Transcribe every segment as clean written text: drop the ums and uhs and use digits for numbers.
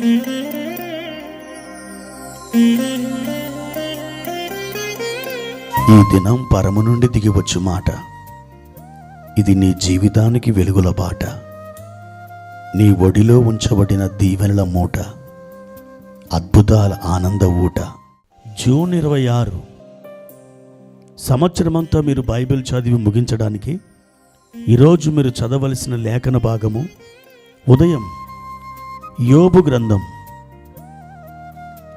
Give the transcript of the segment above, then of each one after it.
ఈ దినం పరము నుండి దిగివచ్చు మాట. ఇది నీ జీవితానికి వెలుగుల బాట. నీ ఒడిలో ఉంచబడిన దీవెనల మూట, అద్భుతాల ఆనంద ఊట. జూన్ 26 సంవత్సరమంతా మీరు బైబిల్ చదివి ముగించడానికి ఈరోజు మీరు చదవలసిన లేఖన భాగము ఉదయం యోబు గ్రంథం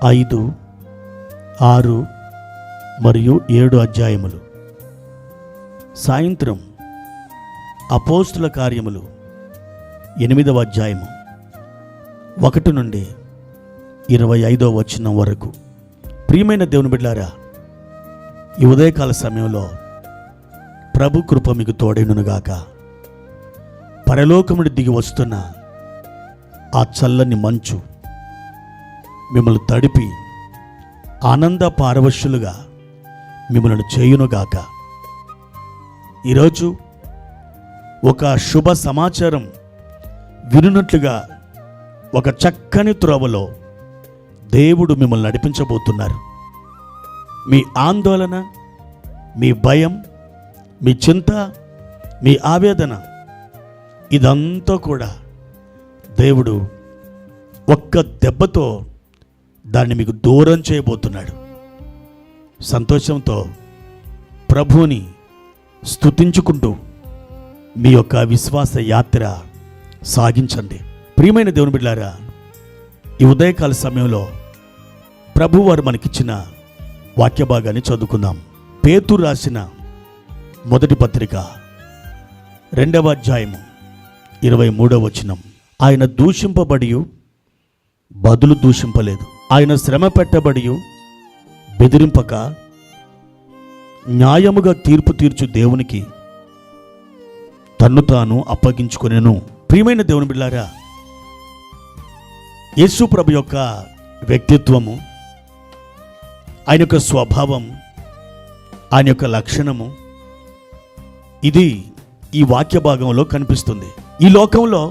5, 6 మరియు 7 అధ్యాయములు. సాయంత్రం అపోస్తుల కార్యములు 8వ అధ్యాయము 1 నుండి 25వ వచనం వరకు. ప్రియమైన దేవుని బిడ్డలారా, ఈ ఉదయకాల సమయంలో ప్రభు కృప మీకు తోడైనగాక. పరలోకముడి దిగి వస్తున్న ఆ చల్లని మంచు మిమ్మల్ని తడిపి ఆనంద పారవశ్యులుగా మిమ్మల్ని చేయునుగాక. ఈరోజు ఒక శుభ సమాచారం వినున్నట్లుగా ఒక చక్కని త్రోవలో దేవుడు మిమ్మల్ని నడిపించబోతున్నారు. మీ ఆందోళన, మీ భయం, మీ చింత, మీ ఆవేదన ఇదంతా కూడా దేవుడు ఒక్క దెబ్బతో దాన్ని మీకు దూరం చేయబోతున్నాడు. సంతోషంతో ప్రభువుని స్తుతించుకుంటూ మీ యొక్క విశ్వాస యాత్ర సాగించండి. ప్రియమైన దేవుని బిడ్డలారా, ఈ ఉదయకాల సమయంలో ప్రభువారు మనకిచ్చిన వాక్య భాగాన్ని చదువుకుందాం. పేతురు రాసిన మొదటి పత్రిక 2వ అధ్యాయము 23వ వచనం. ఆయన దూషింపబడి బదులు దూషింపలేదు, ఆయన శ్రమ పెట్టబడి బెదిరింపక న్యాయముగా తీర్పు తీర్చు దేవునికి తన్ను తాను అప్పగించుకొనెను. ప్రియమైన దేవుని బిడ్డలారా, యేసు ప్రభు యొక్క వ్యక్తిత్వము, ఆయన యొక్క స్వభావం, ఆయన యొక్క లక్షణము ఇది ఈ వాక్య భాగంలో కనిపిస్తుంది. ఈ లోకంలో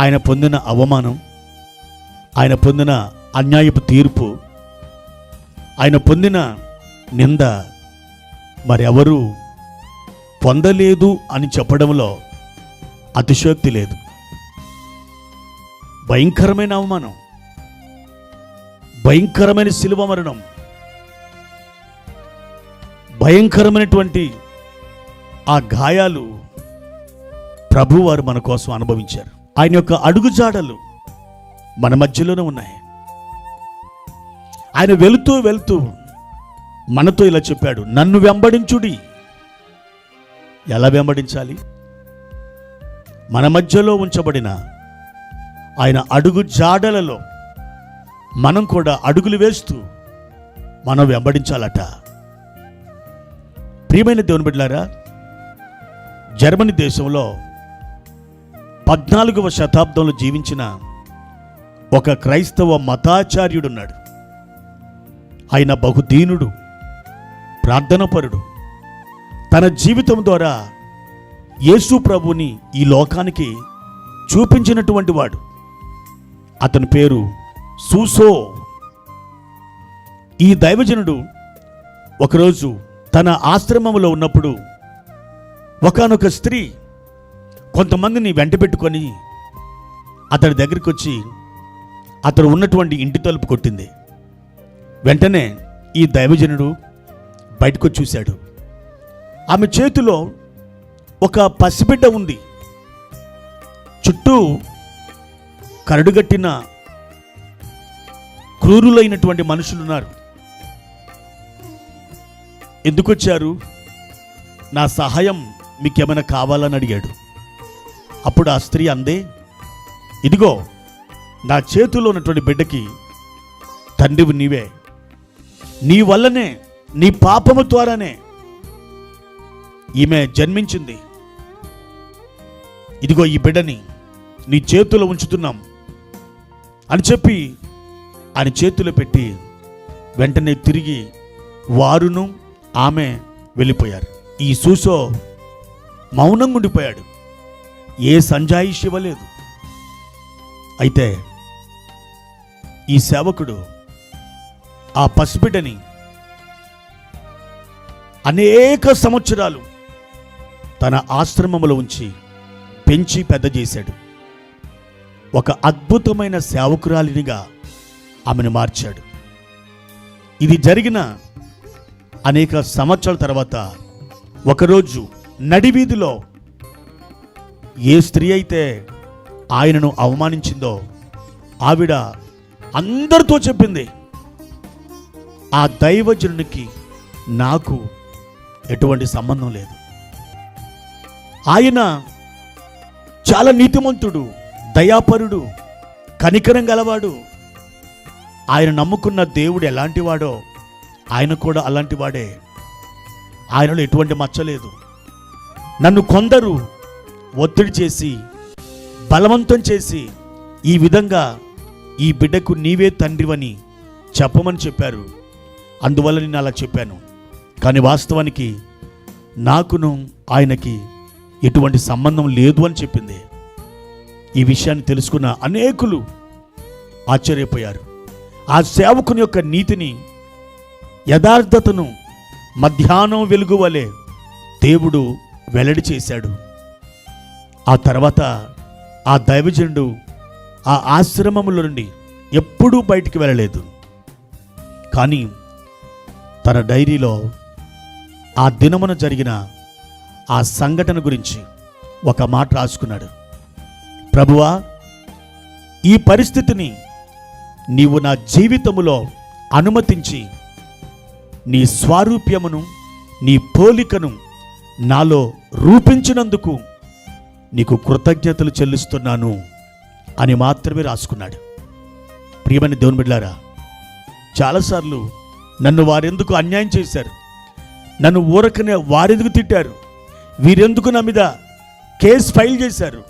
ఆయన పొందిన అవమానం, ఆయన పొందిన అన్యాయపు తీర్పు, ఆయన పొందిన నింద మరెవరూ పొందలేదు అని చెప్పడంలో అతిశయోక్తి లేదు. భయంకరమైన అవమానం, భయంకరమైన శిలువ మరణం, భయంకరమైనటువంటి ఆ గాయాలు ప్రభువారు మన కోసం అనుభవించారు. ఆయన యొక్క అడుగుజాడలు మన మధ్యలోనే ఉన్నాయి. ఆయన వెళుతూ వెళుతూ మనతో ఇలా చెప్పాడు, నన్ను వెంబడించుడి. ఎలా వెంబడించాలి? మన మధ్యలో ఉంచబడిన ఆయన అడుగు జాడలలో మనం కూడా అడుగులు వేస్తూ మనం వెంబడించాలట. ప్రియమైన దేవుని బిడ్డలారా, జర్మనీ దేశంలో 14వ శతాబ్దంలో జీవించిన ఒక క్రైస్తవ మతాచార్యుడున్నాడు. ఆయన బహుదీనుడు, ప్రార్థనాపరుడు. తన జీవితం ద్వారా యేసు ప్రభుని ఈ లోకానికి చూపించినటువంటి వాడు. అతని పేరు సూసో. ఈ దైవజనుడు ఒకరోజు తన ఆశ్రమంలో ఉన్నప్పుడు ఒకానొక స్త్రీ కొంతమందిని వెంట పెట్టుకొని అతడి దగ్గరికి వచ్చి అతడు ఉన్నటువంటి ఇంటి తలుపు కొట్టింది. వెంటనే ఈ దైవజనుడు బయటకు చూశాడు. ఆమె చేతిలో ఒక పసిబిడ్డ ఉంది. చుట్టూ కరడుగట్టిన క్రూరులైనటువంటి మనుషులున్నారు. ఎందుకు వచ్చారు? నా సహాయం మీకేమైనా కావాలని అడిగాడు. అప్పుడు ఆ స్త్రీ అందే, ఇదిగో నా చేతిలో ఉన్నటువంటి బిడ్డకి తండ్రివి నీవే. నీ వల్లనే, నీ పాపము ద్వారానే ఈమె జన్మించింది. ఇదిగో ఈ బిడ్డని నీ చేతిలో ఉంచుతున్నాం అని చెప్పి ఆయన చేతిలో పెట్టి వెంటనే తిరిగి వారును ఆమె వెళ్ళిపోయారు. ఈ సూసో మౌనంగా ఉండిపోయాడు. ఏ సంజాయిషి ఇవ్వలేదు. అయితే ఈ సేవకుడు ఆ పసిబిడ్డని అనేక సంవత్సరాలు తన ఆశ్రమంలో ఉంచి పెంచి పెద్ద చేశాడు. ఒక అద్భుతమైన సేవకురాలినిగా ఆమెను మార్చాడు. ఇది జరిగిన అనేక సంవత్సరాల తర్వాత ఒకరోజు నడివీధిలో ఏ స్త్రీ అయితే ఆయనను అవమానించిందో ఆవిడ అందరితో చెప్పింది, ఆ దైవజనునికి నాకు ఎటువంటి సంబంధం లేదు. ఆయన చాలా నీతిమంతుడు, దయాపరుడు, కనికరం గలవాడు. ఆయన నమ్ముకున్న దేవుడు ఎలాంటి వాడో ఆయన కూడా అలాంటి వాడే. ఆయనలో ఎటువంటి మచ్చలేదు. నన్ను కొందరు ఒత్తిడి చేసి బలవంతం చేసి ఈ విధంగా ఈ బిడ్డకు నీవే తండ్రివని చెప్పమని చెప్పారు. అందువల్ల నేను అలా చెప్పాను. కానీ వాస్తవానికి నాకును ఆయనకి ఎటువంటి సంబంధం లేదు అని చెప్పింది. ఈ విషయాన్ని తెలుసుకున్న అనేకులు ఆశ్చర్యపోయారు. ఆ సేవకుని యొక్క నీతిని, యథార్థతను మధ్యాహ్నం వెలుగు వలె దేవుడు వెల్లడి చేశాడు. ఆ తర్వాత ఆ దైవజనుడు ఆ ఆశ్రమముల నుండి ఎప్పుడూ బయటికి వెళ్ళలేదు. కానీ తన డైరీలో ఆ దినమున జరిగిన ఆ సంఘటన గురించి ఒక మాట రాసుకున్నాడు. ప్రభువా, ఈ పరిస్థితిని నీవు నా జీవితములో అనుమతించి నీ స్వారూప్యమును, నీ పోలికను నాలో రూపించినందుకు నీకు కృతజ్ఞతలు చెల్లిస్తున్నాను అని మాత్రమే రాసుకున్నాడు. ప్రియమైన దేవుని బిడ్డలారా, చాలాసార్లు నన్ను వారెందుకు అన్యాయం చేశారు, నన్ను ఊరకనే వారెందుకు తిట్టారు, వీరెందుకు నా మీద కేసు ఫైల్ చేశారు,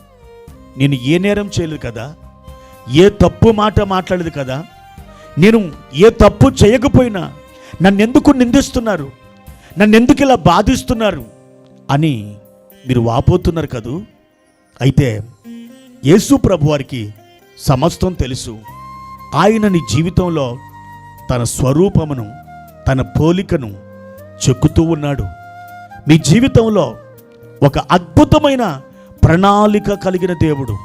నేను ఏ నేరం చేయలేదు కదా, ఏ తప్పు మాట మాట్లాడలేదు కదా, నేను ఏ తప్పు చేయకపోయినా నన్నెందుకు నిందిస్తున్నారు, నన్నెందుకు ఇలా బాధిస్తున్నారు అని మీరు వాపోతున్నారు కదూ. అయితే యేసు ప్రభు వారికి సమస్తం తెలుసు. ఆయన నీ జీవితంలో తన స్వరూపమును, తన పోలికను చెక్కుతూ ఉన్నాడు. మీ జీవితంలో ఒక అద్భుతమైన ప్రణాళిక కలిగిన దేవుడు.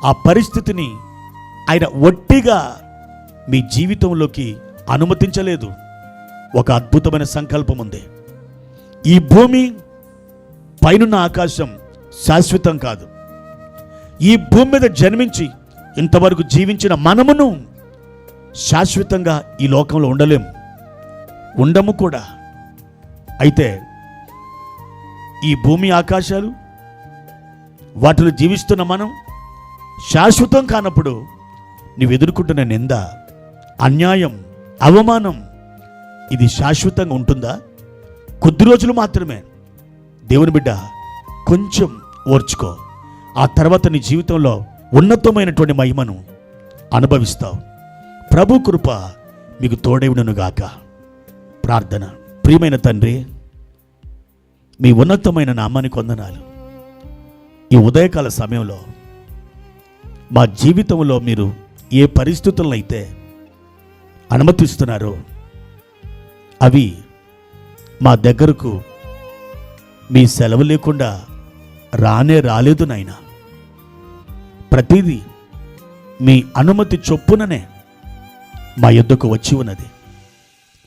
ఆ పరిస్థితిని ఆయన ఒట్టిగా మీ జీవితంలోకి అనుమతించలేదు. ఒక అద్భుతమైన సంకల్పం ఉంది. ఈ భూమి పైనున్న ఆకాశం శాశ్వతం కాదు. ఈ భూమి మీద జన్మించి ఇంతవరకు జీవించిన మనమును శాశ్వతంగా ఈ లోకంలో ఉండము కూడా. అయితే ఈ భూమి ఆకాశాలు వాటిలో జీవిస్తున్న మనం శాశ్వతం కానప్పుడు నువ్వు ఎదుర్కొంటున్న నింద, అన్యాయం, అవమానం ఇది శాశ్వతంగా ఉంటుందా? కొద్ది రోజులు మాత్రమే. దేవుని బిడ్డ, కొంచెం ఓర్చుకో. ఆ తర్వాత నీ జీవితంలో ఉన్నతమైనటువంటి మహిమను అనుభవిస్తావు. ప్రభు కృప మీకు తోడైనగాక. ప్రార్థన. ప్రియమైన తండ్రి, మీ ఉన్నతమైన నామానికి వందనాలు. ఈ ఉదయకాల సమయంలో మా జీవితంలో మీరు ఏ పరిస్థితులను అయితే అనుమతిస్తున్నారో అవి మా దగ్గరకు మీ సెలవు లేకుండా రాలేదు నాయనా. ప్రతిదీ మీ అనుమతి చొప్పుననే మా యొద్దకు వచ్చి ఉన్నది.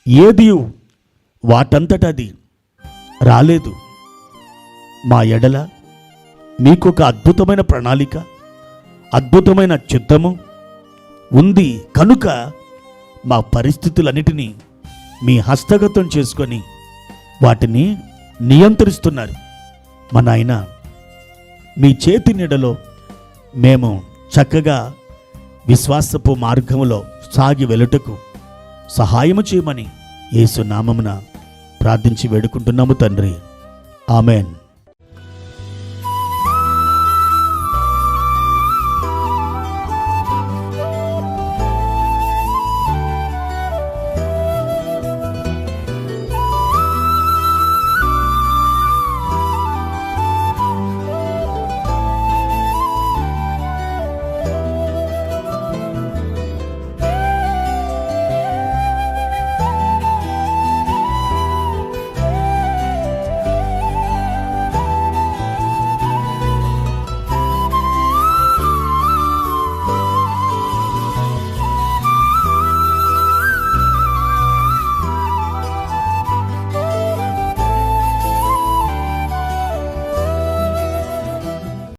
ఏది వాటంతట అది రాలేదు. మా ఎడల మీకు ఒక అద్భుతమైన ప్రణాళిక, అద్భుతమైన చిత్తము ఉంది కనుక మా పరిస్థితులన్నిటినీ మీ హస్తగతం చేసుకొని వాటిని నియంత్రిస్తున్నారు. మా నాయన, మీ చేతి నీడలో మేము చక్కగా విశ్వాసపు మార్గములో సాగి వెలుటకు సహాయము చేయమని యేసు నామమున ప్రార్థించి వేడుకుంటున్నాము తండ్రి. ఆమెన్.